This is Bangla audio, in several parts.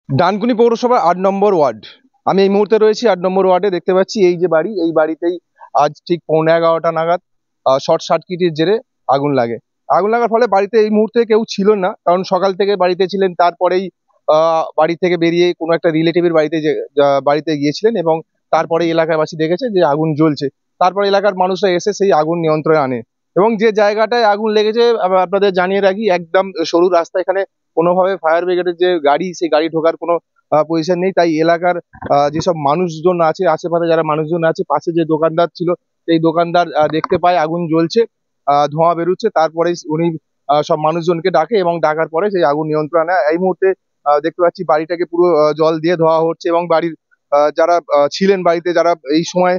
ডানকুনি পৌরসভা ৮ নম্বর ওয়ার্ড। আমি এই মুহূর্তে রয়েছি ৮ নম্বর ওয়ার্ডে। দেখতে পাচ্ছি এই যে বাড়ি, এই বাড়িতেই আজ ঠিক 11:15 নাগাদ শর্ট সার্কিটের জেরে আগুন লাগে। আগুন লাগার ফলে বাড়িতে এই মুহূর্তে কেউ ছিল না, কারণ সকাল থেকে বাড়িতে ছিলেন। তারপরেই বাড়ি থেকে বেরিয়ে কোনো একটা রিলেটিভের বাড়িতে গিয়েছিলেন এবং তারপরে এলাকাবাসী দেখেছে যে আগুন জ্বলছে। তারপর এলাকার মানুষরা এসে সেই আগুন নিয়ন্ত্রণে আনে এবং যে জায়গাটায় আগুন লেগেছে আপনাদের জানিয়ে রাখি, একদম সরু রাস্তা। এখানে কোনোভাবে ফায়ার ব্রিগেডের যে গাড়ি, সেই গাড়ি ঢোকার কোনো পজিশন নেই। তাই এলাকার যেসব মানুষজন আছে, আশেপাশে যারা মানুষজন আছে, পাশে যে দোকানদার ছিল, সেই দোকানদার দেখতে পায় আগুন জ্বলছে, ধোঁয়া বেরোচ্ছে। তারপরে উনি সব মানুষজনকে ডাকে এবং ডাকার পরে সেই আগুন নিয়ন্ত্রণে আনে। এই মুহূর্তে দেখতে পাচ্ছি বাড়িটাকে পুরো জল দিয়ে ধোয়া হচ্ছে এবং বাড়ির যারা ছিলেন বাড়িতে, যারা এই সময়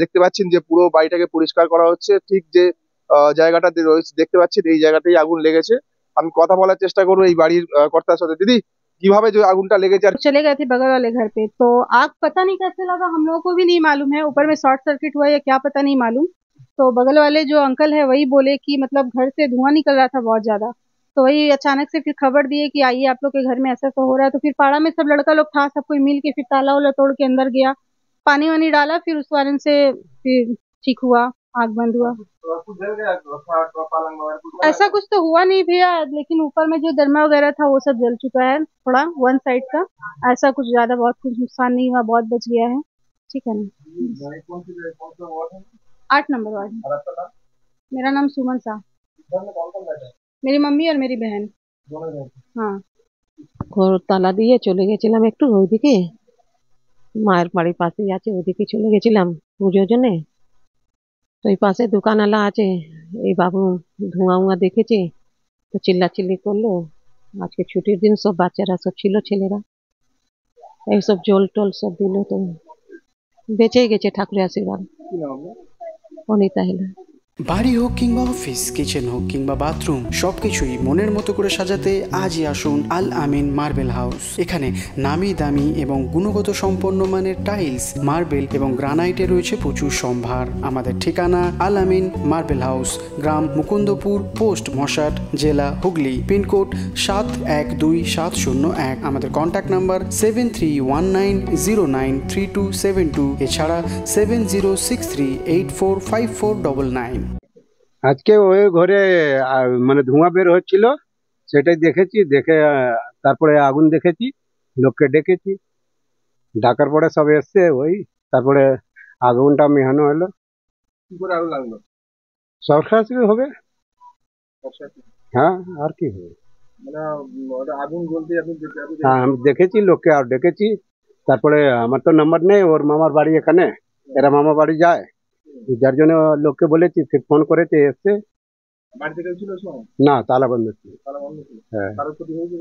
দেখতে পাচ্ছেন যে পুরো বাড়িটাকে পরিষ্কার করা হচ্ছে। ঠিক যে জায়গাটাতে রয়েছে দেখতে পাচ্ছেন, এই জায়গাতেই আগুন লেগেছে। আমি কথা বলার চেষ্টা করবো এই বাড়ির কর্তার সাথে। দিদি, কিভাবে যে আগুনটা লেগেছে? चले गए थे बगल वाले घर पे, तो आग पता नहीं कैसे लगा, हम लोगों को भी नहीं मालूम है। ऊपर में शॉर्ट सर्किट हुआ या क्या पता नहीं मालूम। तो बगल वाले जो अंकल है वही बोले कि मतलब घर से धुआं निकल रहा था बहुत ज्यादा। तो वही अचानक से फिर खबर दिए कि आइए आप लोग के घर में ऐसा ऐसा हो रहा है। तो फिर पाड़ा में सब लड़का लोग था, सब कोई मिल के फिर ताला वाला तोड़ के अंदर गया, पानी वानी डाला, फिर उस कारण से फिर ठीक हुआ, आग बंद हुआ। ऐसा कुछ तो हुआ नहीं भैया, लेकिन ऊपर में जो दरमा वगैरह था वो सब जल चुका है, थोड़ा वन साइड का। ऐसा कुछ ज्यादा बहुत कुछ नुकसान नहीं हुआ, बहुत बच गया है। ठीक है ना। 8 नंबर वार्ड। मेरा नाम सुमन शाह। मेरी मम्मी और मेरी बहन। हाँ। ঘর তালা দিয়ে চলে গেছিলাম একটু ওইদিকে, মায়ের বাড়ির পাশেই আছে, ওইদিকে চলে গেছিলাম পুজোর জন্যে। তো এই পাশে দোকানওয়ালা আছে, এই বাবু ধোঁয়া উয়া দেখেছে তো চিল্লাচিল্লি করলো। আজকে ছুটির দিন, সব বাচ্চারা সব ছিল, ছেলেরা এইসব জল টল সব দিল, তো বেঁচেই গেছে ঠাকুরের আশীর্বাদ। অনিতা হেলা। বাড়ি হোক কিংবা অফিস, কিচেন হোক কিংবা বাথরুম, সবকিছুই মনের মতো করে সাজাতে আজই আসুন আল আমিন মার্বেল হাউস। এখানে নামি দামি এবং গুণগত সম্পন্ন মানের টাইলস, মার্বেল এবং গ্রানাইটে রয়েছে প্রচুর সম্ভার। আমাদের ঠিকানা আল আমিন মার্বেল হাউস, গ্রাম মুকুন্দপুর, পোস্ট মশাট, জেলা হুগলি, পিনকোড 712701। আমাদের কন্ট্যাক্ট নাম্বার 7319093272, এছাড়া 7063845499। আজকে ওই ঘরে মানে ধোঁয়া বের হচ্ছিল, সেটাই দেখেছি। দেখে তারপরে আগুন দেখেছি, লোককে ডেকেছি, ডাকার পরে সব এসছে। ওই তারপরে আগুনটা মেহানো হলো। কি করে আগুন লাগলো? শর্ট সার্কিট হবে। হ্যাঁ, আর কি হবে? মানে আগুন জ্বলতে আপনি হ্যাঁ, আমি দেখেছি, লোককে আর ডেকেছি। তারপরে আমার তো নাম্বার নেই, ওর মামার বাড়ি এখানে, এরা মামা বাড়ি যায়, যার জন্য লোককে বলেছি, ফির ফোন করেছে, এসছে। বাড়িতে কেউ ছিল? না, তালা বন্ধ ছিল। হ্যাঁ। কারো ক্ষতি হয়েছে?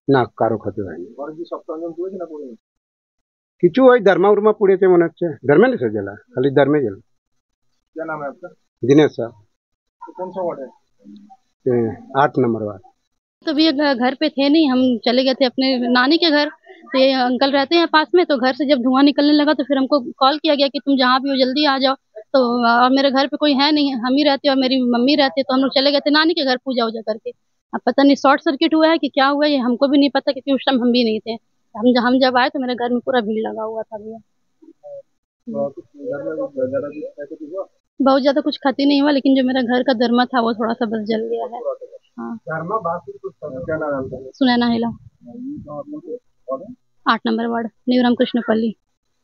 না, কারো ক্ষতি হয়নি। ঘরে কি সব সরঞ্জাম পুড়েছে না পুড়েনি? কিছু ওই धर्मा उर्मा पुड़ेছে মনে হচ্ছে। धर्मे नहीं जला, खाली धर्मे जला। क्या नाम है आपका? दिनेश साहब। कौन सा वार्ड है? 8 नंबर वार्ड। तो भैया घर पे थे नहीं, हम चले गए थे अपने नानी के घर। तो ये अंकल रहते हैं पास में, तो घर से जब धुआं निकलने लगा तो फिर हमको कॉल किया गया कि तुम जहाँ भी हो जल्दी आ जाओ। तो मेरे घर पे कोई है नहीं, हम ही रहते और मेरी मम्मी रहते, तो हम लोग चले गए थे नानी के घर पूजा वूजा करके। अब पता नहीं शॉर्ट सर्किट हुआ है कि क्या हुआ है, ये हमको भी नहीं पता, क्योंकि उस टाइम हम भी नहीं थे। हम जब आए तो मेरे घर में पूरा भीड़ लगा हुआ था भैया। बहुत ज्यादा कुछ क्षति नहीं हुआ, लेकिन जो मेरा घर का दरमा था वो थोड़ा सा बस जल गया है। हाँ। सुनैना हिला, 8 नंबर वार्ड, নিউ রামকৃষ্ণপল্লী।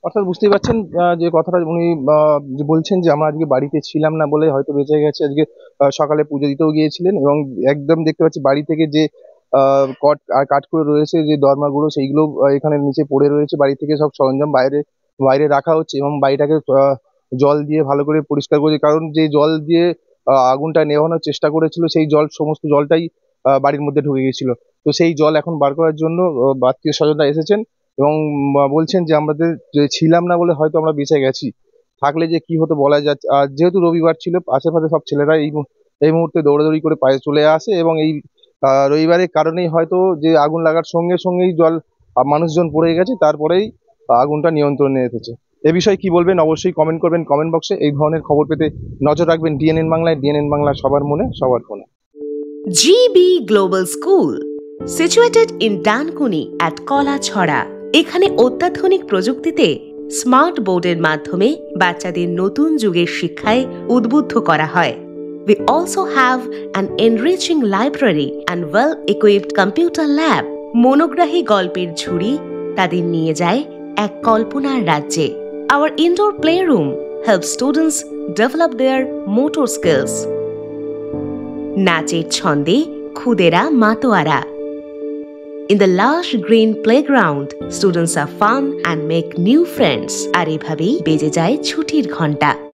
অর্থাৎ বুঝতেই পারছেন যে কথাটা উনি যে বলছেন যে আমরা আজকে বাড়িতে ছিলাম না বলে হয়তো বেঁচে গেছে। আজকে সকালে পুজো দিতেও গিয়েছিলেন এবং একদম দেখতে পাচ্ছি বাড়ি থেকে যে কাঠগুলো রয়েছে, যে দরমাগুলো, সেইগুলো এখানে নিচে পড়ে রয়েছে। বাড়ি থেকে সব সরঞ্জাম বাইরে রাখা হচ্ছে এবং বাড়িটাকে জল দিয়ে ভালো করে পরিষ্কার করছে, কারণ যে জল দিয়ে আগুনটা নেভানোর চেষ্টা করেছিল, সেই সমস্ত জলটাই বাড়ির মধ্যে ঢুকে গেছিল। তো সেই জল এখন বার করার জন্য আত্মীয় স্বজনরা এসেছেন এবং বলছেন যে আমাদের যে ছিলাম না বলে হয়তো আমরা বেঁচে গেছি, থাকলে যে কি হতো বলা যাচ্ছে। আর যেহেতু রবিবার ছিল, আশেপাশে সব ছেলেরা এই মুহূর্তে দৌড়াদৌড়ি করে পায়ে চলে আসে এবং এই রবিবারের কারণেই হয়তো যে আগুন লাগার সঙ্গে সঙ্গেই মানুষজন পড়ে গেছে, তারপরেই আগুনটা নিয়ন্ত্রণে এসেছে। এ বিষয়ে কি বলবেন অবশ্যই কমেন্ট করবেন কমেন্ট বক্সে। এই ধরনের খবর পেতে নজর রাখবেন ডিএনএন বাংলায়। ডিএনএন বাংলা, সবার মনে সবার ফোনে। GB Global School, Situated in Dankuni at Kolachhora, এখানে অত্যাধুনিক প্রযুক্তিতে স্মার্ট বোর্ডের মাধ্যমে বাচ্চাদের নতুন যুগের শিক্ষায় উদ্বুদ্ধ করা হয়। We also have an enriching library and well-equipped computer lab. মনোগ্রাহী গল্পের ঝুড়ি তাদের নিয়ে যায় এক কল্পনার রাজ্যে। Our indoor playroom helps students develop their motor skills. নাচের ছন্দে খুদেরা মাতোয়ারা। In the lush green playground, students have fun and make new friends. আর এভাবেই বেজে যায় ছুটির ঘন্টা।